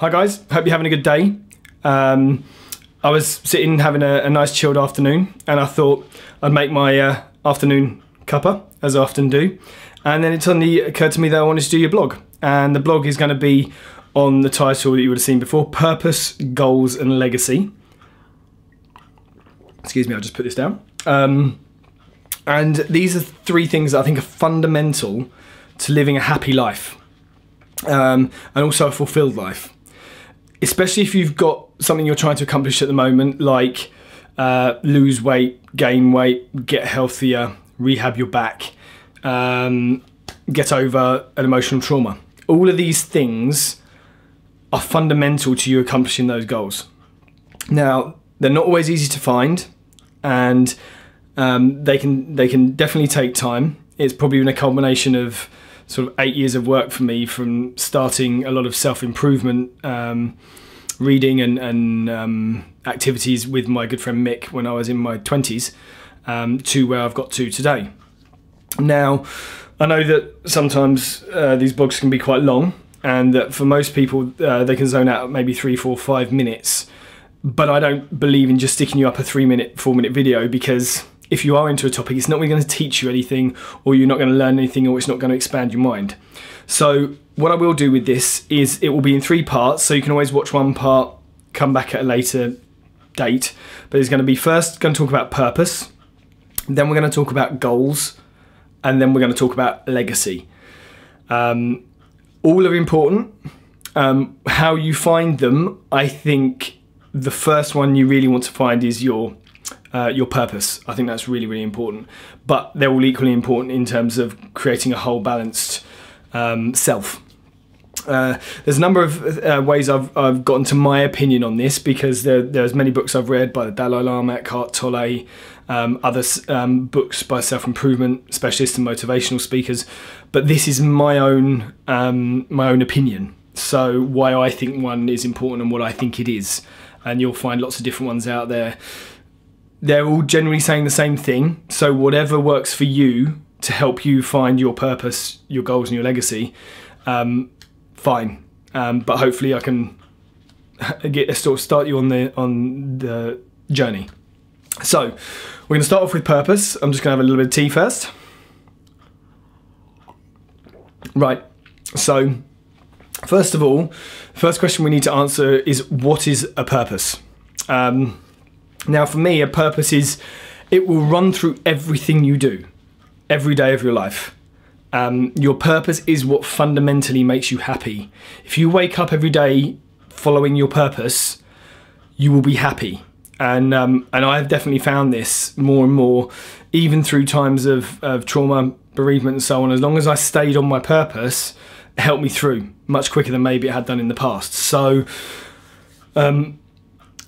Hi guys, hope you're having a good day. I was sitting having a nice chilled afternoon and I thought I'd make my afternoon cuppa, as I often do. And then it suddenly occurred to me that I wanted to do your blog. And the blog is going to be on the title that you would have seen before, Purpose, Goals and Legacy. Excuse me, I'll just put this down. And these are three things that I think are fundamental to living a happy life and also a fulfilled life. Especially if you've got something you're trying to accomplish at the moment, like lose weight, gain weight, get healthier, rehab your back, get over an emotional trauma. All of these things are fundamental to you accomplishing those goals. Now, they're not always easy to find, and they can definitely take time. It's probably been a culmination of sort of 8 years of work for me, from starting a lot of self-improvement reading and activities with my good friend Mick when I was in my 20s to where I've got to today. Now, I know that sometimes these blogs can be quite long, and that for most people they can zone out at maybe 3, 4, 5 minutes, but I don't believe in just sticking you up a 3-minute, 4-minute video, because if you are into a topic, it's not really going to teach you anything, or you're not going to learn anything, or it's not going to expand your mind. So what I will do with this is it will be in 3 parts, so you can always watch one part, come back at a later date. But it's going to be first going to talk about purpose, then we're going to talk about goals, and then we're going to talk about legacy. All are important. How you find them, I think the first one you really want to find is your purpose. I think that's really, really important. But they're all equally important in terms of creating a whole balanced self. There's a number of ways I've gotten to my opinion on this, because there's many books I've read by the Dalai Lama, Eckhart Tolle, other books by self-improvement specialists and motivational speakers. But this is my own opinion. So why I think one is important and what I think it is. And you'll find lots of different ones out there. They're all generally saying the same thing. So whatever works for you to help you find your purpose, your goals and your legacy, fine. But hopefully I can start you on the journey. So we're going to start off with purpose. I'm just going to have a little bit of tea first. Right. So first of all, first question we need to answer is, what is a purpose? Now for me, a purpose is, it will run through everything you do, every day of your life. Your purpose is what fundamentally makes you happy. If you wake up every day following your purpose, you will be happy. And I've definitely found this more and more, even through times of trauma, bereavement and so on. As long as I stayed on my purpose, it helped me through much quicker than maybe it had done in the past. So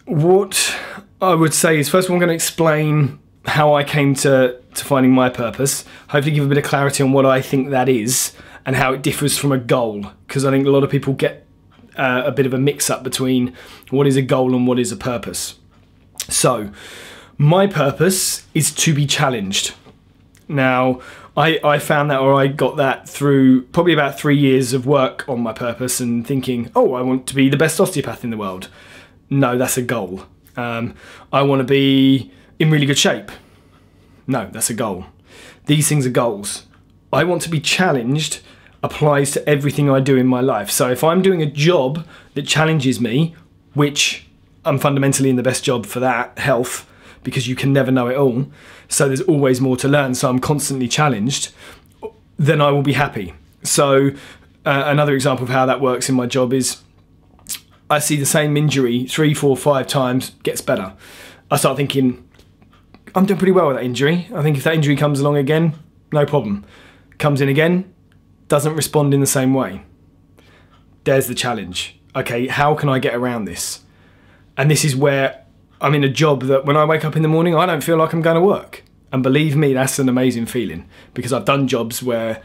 what I would say is, first of all, I'm going to explain how I came to finding my purpose. Hopefully give a bit of clarity on what I think that is and how it differs from a goal, because I think a lot of people get a bit of a mix-up between what is a goal and what is a purpose. So my purpose is to be challenged. Now I found that, or I got that through probably about 3 years of work on my purpose and thinking, oh, I want to be the best osteopath in the world. No, that's a goal. I want to be in really good shape. No, that's a goal. These things are goals. I want to be challenged applies to everything I do in my life. So if I'm doing a job that challenges me, which I'm fundamentally in the best job for that, health, because you can never know it all, so there's always more to learn, so I'm constantly challenged, then I will be happy. So another example of how that works in my job is, I see the same injury 3, 4, 5 times, gets better. I start thinking, I'm doing pretty well with that injury. I think if that injury comes along again, no problem. Comes in again, doesn't respond in the same way. There's the challenge. Okay, how can I get around this? And this is where I'm in a job that when I wake up in the morning, I don't feel like I'm going to work. And believe me, that's an amazing feeling, because I've done jobs where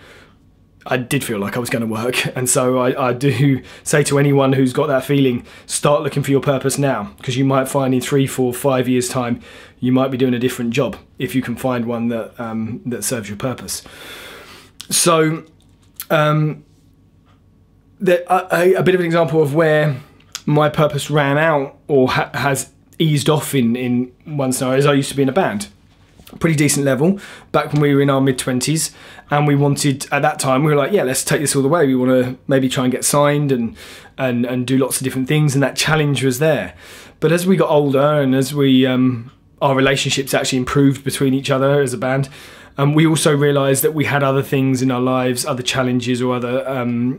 I did feel like I was going to work. And so I do say to anyone who's got that feeling, start looking for your purpose now, because you might find in 3, 4, 5 years time, you might be doing a different job if you can find one that, that serves your purpose. So a bit of an example of where my purpose ran out or has eased off in one scenario is I used to be in a band. Pretty decent level back when we were in our mid-20s, and we wanted, at that time we were like, yeah, let's take this all the way. We want to maybe try and get signed and do lots of different things, and that challenge was there. But as we got older and as we our relationships actually improved between each other as a band, we also realised that we had other things in our lives, other challenges or other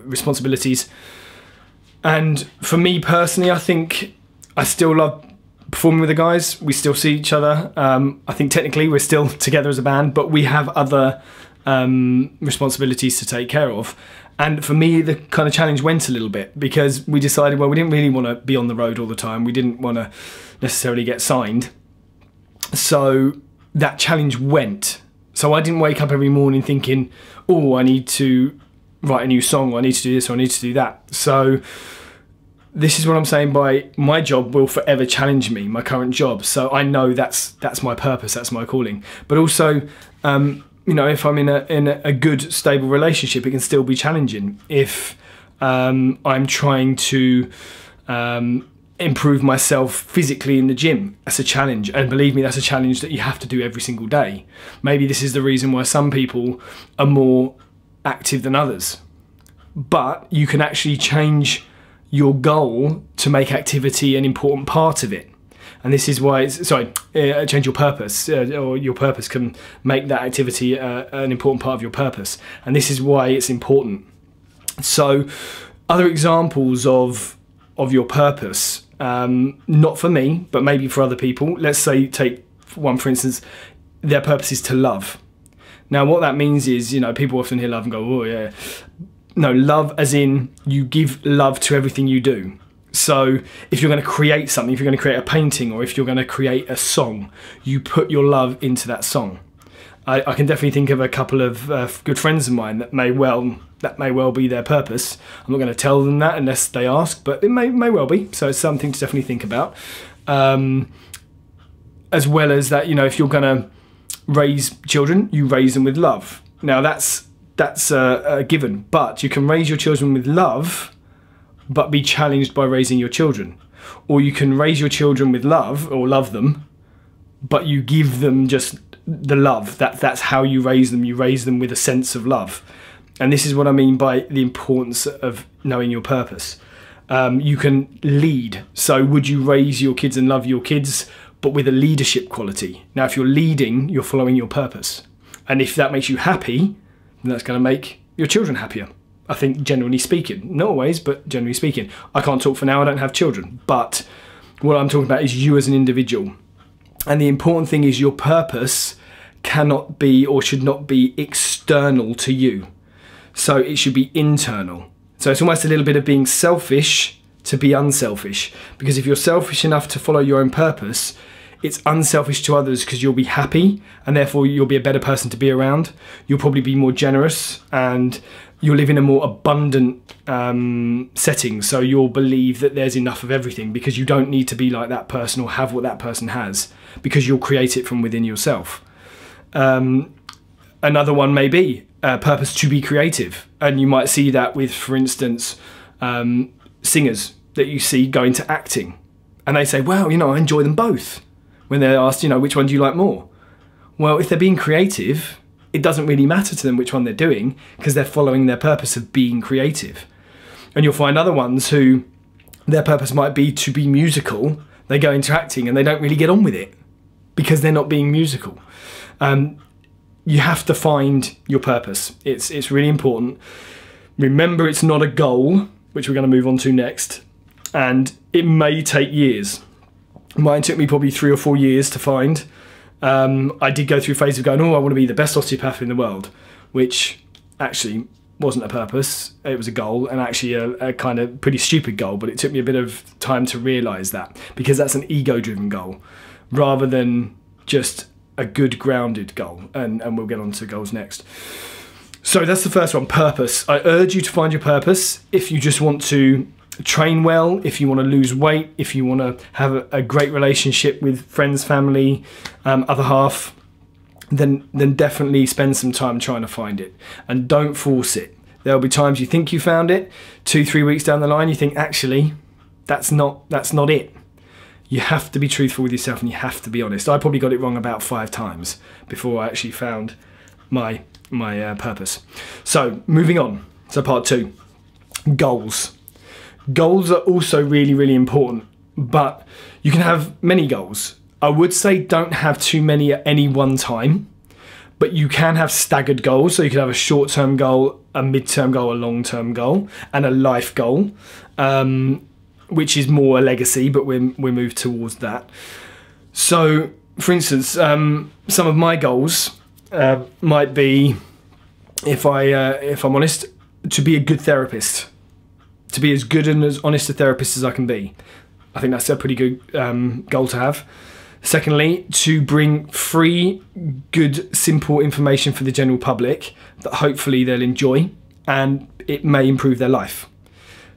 responsibilities. And for me personally, I think I still love performing with the guys. We still see each other. I think technically we're still together as a band, but we have other responsibilities to take care of. And for me, the kind of challenge went a little bit, because we decided, well, we didn't really want to be on the road all the time. We didn't want to necessarily get signed. So that challenge went. So I didn't wake up every morning thinking, oh, I need to write a new song, or I need to do this, or I need to do that. So this is what I'm saying by my job will forever challenge me, my current job. So I know that's my purpose, that's my calling. But also, you know, if I'm in a good, stable relationship, it can still be challenging. If I'm trying to improve myself physically in the gym, that's a challenge. And believe me, that's a challenge that you have to do every single day. Maybe this is the reason why some people are more active than others. But you can actually change your goal to make activity an important part of it. And this is why it's, change your purpose, or your purpose can make that activity an important part of your purpose. And this is why it's important. So other examples of your purpose, not for me, but maybe for other people. Let's say, take one for instance, their purpose is to love. Now what that means is, you know, people often hear love and go, oh yeah. No, love as in you give love to everything you do. So if you're going to create something, if you're going to create a painting, or if you're going to create a song, you put your love into that song. I can definitely think of a couple of good friends of mine that may well be their purpose. I'm not going to tell them that unless they ask, but it may well be. So it's something to definitely think about. As well as that, you know, if you're going to raise children, you raise them with love. Now that's a given, but you can raise your children with love but be challenged by raising your children. Or you can raise your children with love, or love them, but you give them just the love. That's how you raise them. You raise them with a sense of love. And this is what I mean by the importance of knowing your purpose. You can lead. So would you raise your kids and love your kids, but with a leadership quality? Now, if you're leading, you're following your purpose. And if that makes you happy, then that's going to make your children happier. I think, generally speaking. Not always, but generally speaking. I can't talk for now, I don't have children. But what I'm talking about is you as an individual. And the important thing is your purpose cannot be, or should not be, external to you. So it should be internal. So it's almost a little bit of being selfish to be unselfish. Because if you're selfish enough to follow your own purpose, it's unselfish to others, because you'll be happy and therefore you'll be a better person to be around. You'll probably be more generous and you'll live in a more abundant setting. So you'll believe that there's enough of everything, because you don't need to be like that person or have what that person has, because you'll create it from within yourself. Another one may be purpose to be creative. And you might see that with, for instance, singers that you see go into acting. And they say, well, you know, I enjoy them both. When they're asked, you know, which one do you like more? Well, if they're being creative, it doesn't really matter to them which one they're doing, because they're following their purpose of being creative. And you'll find other ones who their purpose might be to be musical. They go into acting and they don't really get on with it because they're not being musical. You have to find your purpose. It's really important. Remember, it's not a goal, which we're going to move on to next. And it may take years. Mine took me probably 3 or 4 years to find. I did go through a phase of going, oh, I want to be the best osteopath in the world, which actually wasn't a purpose. It was a goal, and actually a kind of pretty stupid goal, but it took me a bit of time to realise that, because that's an ego-driven goal rather than just a good grounded goal. And we'll get on to goals next. So that's the first one, purpose. I urge you to find your purpose. If you just want to train well, if you want to lose weight, if you want to have a great relationship with friends, family, other half, then definitely spend some time trying to find it. And don't force it. There'll be times you think you found it. 2-3 weeks down the line, you think, actually, that's not it. You have to be truthful with yourself and you have to be honest. I probably got it wrong about 5 times before I actually found my purpose. So moving on, so part 2, goals. Goals are also really, really important, but you can have many goals. I would say don't have too many at any one time, but you can have staggered goals. So you can have a short-term goal, a mid-term goal, a long-term goal, and a life goal, which is more a legacy, but we move towards that. So, for instance, some of my goals might be, if I'm honest, to be a good therapist, to be as good and as honest a therapist as I can be. I think that's a pretty good goal to have. Secondly, to bring free, good, simple information for the general public that hopefully they'll enjoy and it may improve their life.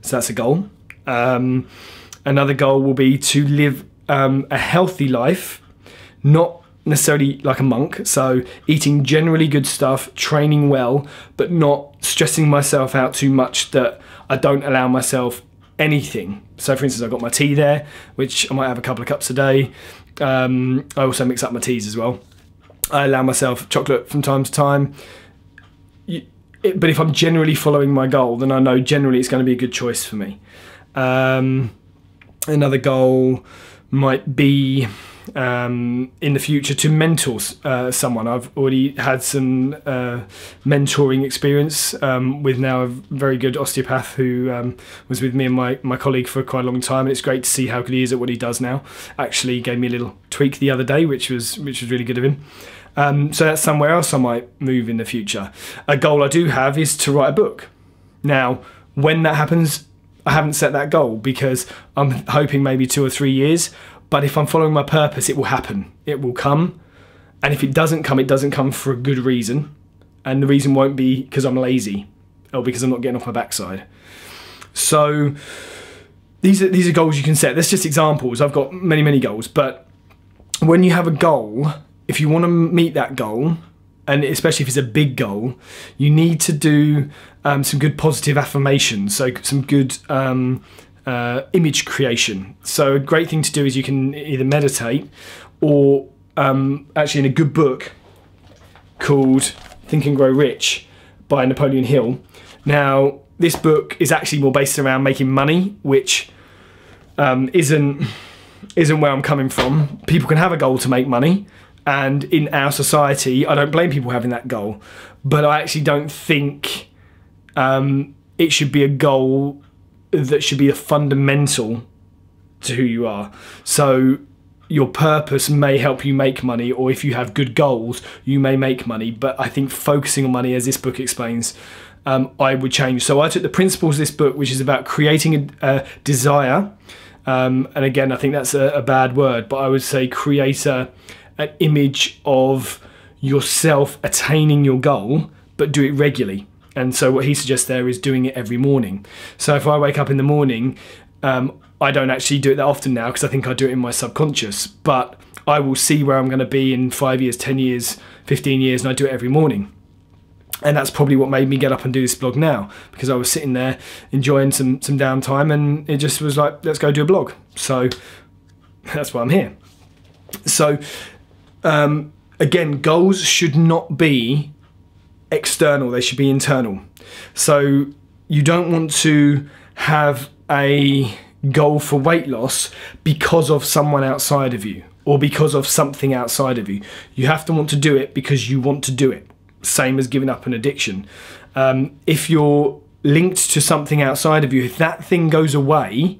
So that's a goal. Another goal will be to live a healthy life, not necessarily like a monk, so eating generally good stuff, training well, but not stressing myself out too much that I don't allow myself anything. So for instance, I've got my tea there, which I might have a couple of cups a day. I also mix up my teas as well. I allow myself chocolate from time to time. But if I'm generally following my goal, then I know generally it's going to be a good choice for me. Another goal might be in the future to mentor someone. I've already had some mentoring experience with now a very good osteopath who was with me and my colleague for quite a long time, and it's great to see how good he is at what he does now. Actually gave me a little tweak the other day, which was really good of him. So that's somewhere else I might move in the future. A goal I do have is to write a book. Now, when that happens, I haven't set that goal because I'm hoping maybe 2 or 3 years. But if I'm following my purpose, it will happen. It will come. And if it doesn't come for a good reason. And the reason won't be because I'm lazy or because I'm not getting off my backside. So these are goals you can set. That's just examples. I've got many, many goals. But when you have a goal, if you want to meet that goal, and especially if it's a big goal, you need to do some good positive affirmations. So some good image creation. So a great thing to do is you can either meditate or actually in a good book called Think and Grow Rich by Napoleon Hill. Now this book is actually more based around making money, which isn't where I'm coming from. People can have a goal to make money, and in our society I don't blame people having that goal, but I actually don't think it should be a goal that should be a fundamental to who you are. So your purpose may help you make money, or if you have good goals, you may make money. But I think focusing on money, as this book explains, I would change. So I took the principles of this book, which is about creating a desire. And again, I think that's a bad word, but I would say create an image of yourself attaining your goal, but do it regularly. And so what he suggests there is doing it every morning. So if I wake up in the morning, I don't actually do it that often now because I think I do it in my subconscious, but I will see where I'm going to be in 5 years, 10 years, 15 years, and I do it every morning. And that's probably what made me get up and do this blog now, because I was sitting there enjoying some downtime, and it just was like, let's go do a blog. So that's why I'm here. So again, goals should not be external, they should be internal. So you don't want to have a goal for weight loss because of someone outside of you or because of something outside of you. You have to want to do it because you want to do it. Same as giving up an addiction. If you're linked to something outside of you, if that thing goes away,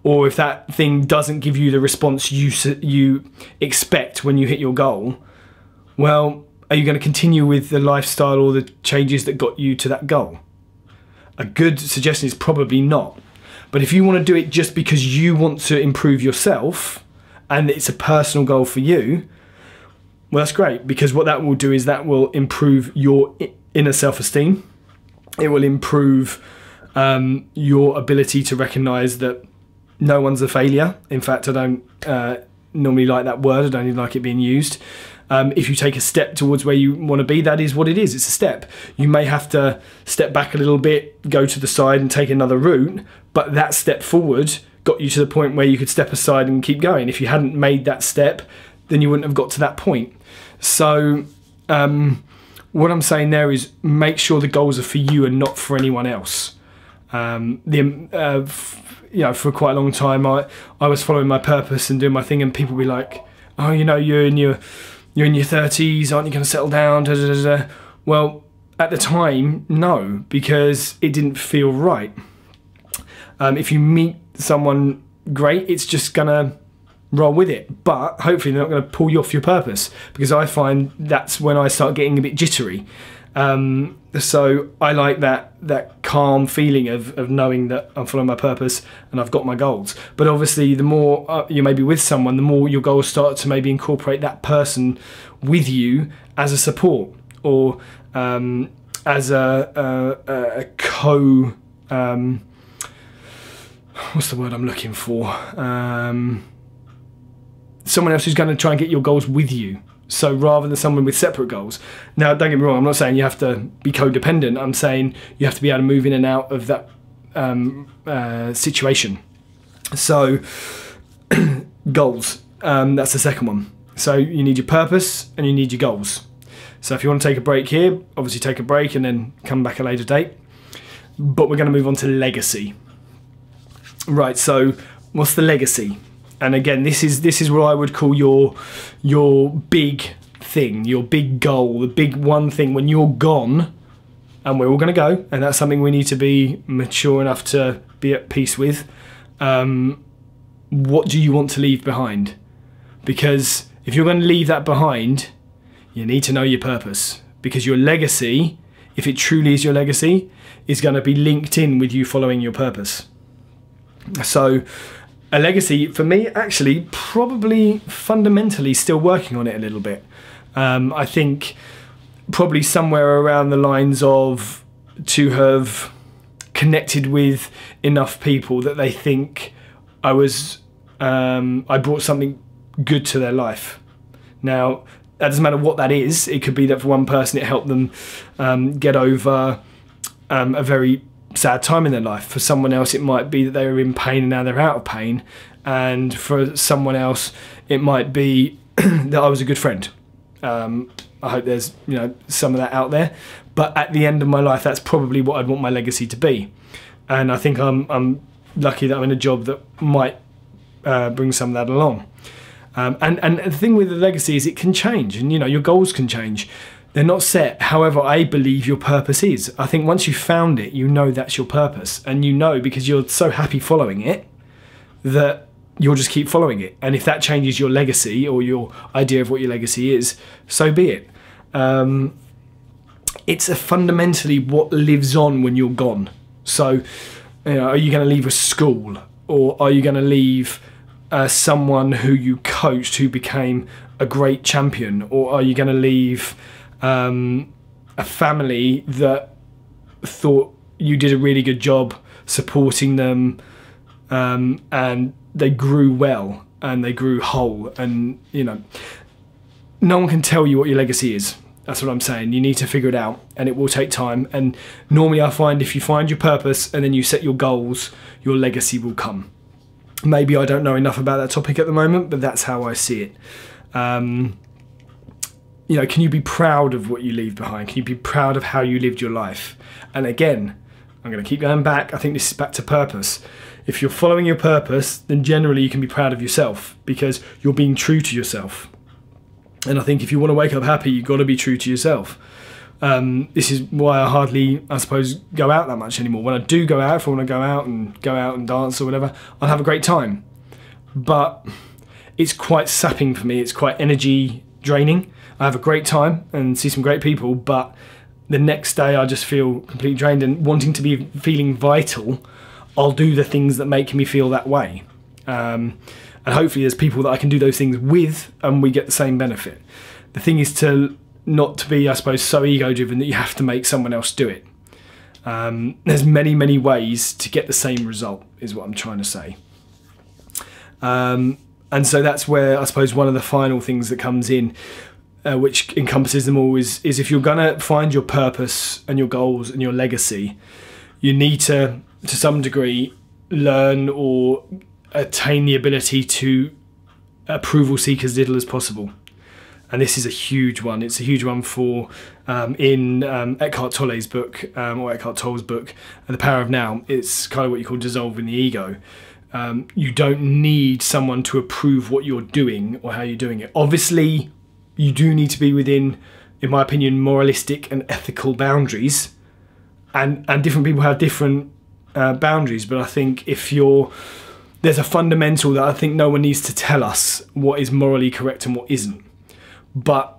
or if that thing doesn't give you the response you expect when you hit your goal, well, are you going to continue with the lifestyle or the changes that got you to that goal? A good suggestion is probably not. But if you want to do it just because you want to improve yourself and it's a personal goal for you, well, that's great, because what that will do is that will improve your inner self-esteem. It will improve your ability to recognise that no one's a failure. In fact, I don't normally like that word. I don't even like it being used. If you take a step towards where you want to be, that is what it is. It's a step. You may have to step back a little bit, go to the side and take another route, but that step forward got you to the point where you could step aside and keep going. If you hadn't made that step, then you wouldn't have got to that point. So what I'm saying there is make sure the goals are for you and not for anyone else. You know, for quite a long time, I was following my purpose and doing my thing, and people be like, "Oh, you know, you're in your 30s, aren't you going to settle down?" Da, da, da, da. Well, at the time, no, because it didn't feel right. If you meet someone great, it's just gonna roll with it, but hopefully they're not going to pull you off your purpose, because I find that's when I start getting a bit jittery. So I like that calm feeling of knowing that I'm following my purpose and I've got my goals. But obviously the more you may be with someone, the more your goals start to maybe incorporate that person with you as a support, or as a co what's the word I'm looking for, someone else who's going to try and get your goals with you. So rather than someone with separate goals. Now, don't get me wrong, I'm not saying you have to be codependent. I'm saying you have to be able to move in and out of that situation. So goals, that's the second one. So you need your purpose and you need your goals. So if you want to take a break here, obviously take a break and then come back a later date. But we're going to move on to legacy. Right, so what's the legacy? And again, this is what I would call your big thing, your big goal, the big one thing when you're gone, and we're all going to go, and that's something we need to be mature enough to be at peace with. What do you want to leave behind? Because if you're going to leave that behind, you need to know your purpose, because your legacy, if it truly is your legacy, is going to be linked in with you following your purpose. So a legacy, for me, actually, probably fundamentally still working on it a little bit. I think probably somewhere around the lines of to have connected with enough people that they think I brought something good to their life. Now, that doesn't matter what that is. It could be that for one person it helped them get over a very sad time in their life. For someone else it might be that they were in pain and now they're out of pain, and for someone else it might be that I was a good friend. I hope there's some of that out there, but at the end of my life that's probably what I'd want my legacy to be. And I think I'm lucky that I'm in a job that might bring some of that along. And the thing with the legacy is it can change, and your goals can change. They're not set. However, I believe your purpose is. I think once you've found it, that's your purpose. And because you're so happy following it, that you'll just keep following it. And if that changes your legacy or your idea of what your legacy is, so be it. It's fundamentally what lives on when you're gone. So, are you going to leave a school? Or are you going to leave someone who you coached who became a great champion? Or are you going to leave a family that thought you did a really good job supporting them, and they grew well and they grew whole? And no one can tell you what your legacy is. That's what I'm saying. You need to figure it out, and it will take time. And normally I find if you find your purpose and then you set your goals, your legacy will come. Maybe I don't know enough about that topic at the moment, but that's how I see it. Can you be proud of what you leave behind? Can you be proud of how you lived your life? And again, I'm going to keep going back. I think this is back to purpose. If you're following your purpose, then generally you can be proud of yourself because you're being true to yourself. And I think if you want to wake up happy, you've got to be true to yourself. This is why I hardly, I suppose, go out that much anymore. When I do go out, if I want to go out and dance or whatever, I'll have a great time. But it's quite sapping for me. It's quite energy draining. I have a great time and see some great people, but the next day I just feel completely drained, and wanting to be feeling vital, I'll do the things that make me feel that way. And hopefully there's people that I can do those things with and we get the same benefit. The thing is not to be, I suppose, so ego-driven that you have to make someone else do it. There's many, many ways to get the same result, is what I'm trying to say. And so that's where, I suppose, one of the final things that comes in. which encompasses them all, is if you're gonna find your purpose and your goals and your legacy, you need to some degree, learn or attain the ability to approval seek as little as possible. And this is a huge one. It's a huge one for in Eckhart Tolle's book, or Eckhart Tolle's book, The Power of Now. It's kind of what you call dissolving the ego. You don't need someone to approve what you're doing or how you're doing it. Obviously, you do need to be within, in my opinion, moralistic and ethical boundaries. And different people have different boundaries. But I think there's a fundamental that I think no one needs to tell us what is morally correct and what isn't. But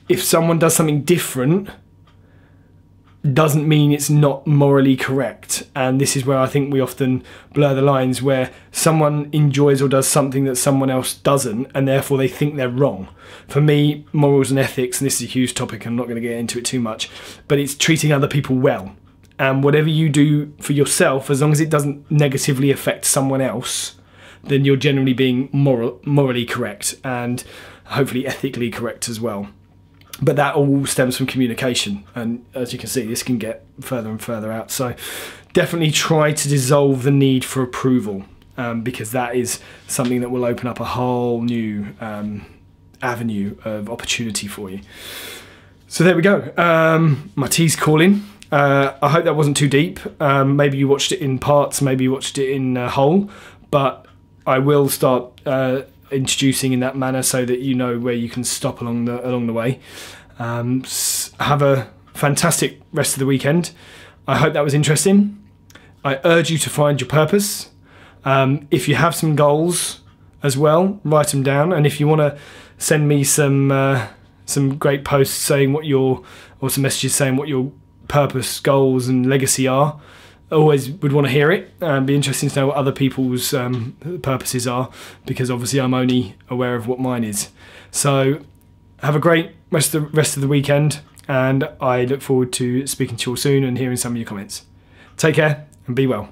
if someone does something different, doesn't mean it's not morally correct. And this is where I think we often blur the lines, where someone enjoys or does something that someone else doesn't, and therefore they think they're wrong. For me, morals and ethics, and this is a huge topic, I'm not going to get into it too much, but it's treating other people well. And whatever you do for yourself, as long as it doesn't negatively affect someone else, then you're generally being morally correct, and hopefully ethically correct as well. But that all stems from communication, and as you can see, this can get further and further out. So definitely try to dissolve the need for approval, because that is something that will open up a whole new avenue of opportunity for you. So there we go. My tea's calling. I hope that wasn't too deep. Maybe you watched it in parts, maybe you watched it in whole, but I will start introducing in that manner so that you know where you can stop along the way. Have a fantastic rest of the weekend. I hope that was interesting. I urge you to find your purpose. If you have some goals as well, write them down. And if you want to send me some great posts saying or some messages saying what your purpose, goals and legacy are, I always would want to hear it, and be interesting to know what other people's purposes are, because obviously I'm only aware of what mine is. So have a great rest of the weekend, and I look forward to speaking to you all soon and hearing some of your comments. Take care and be well.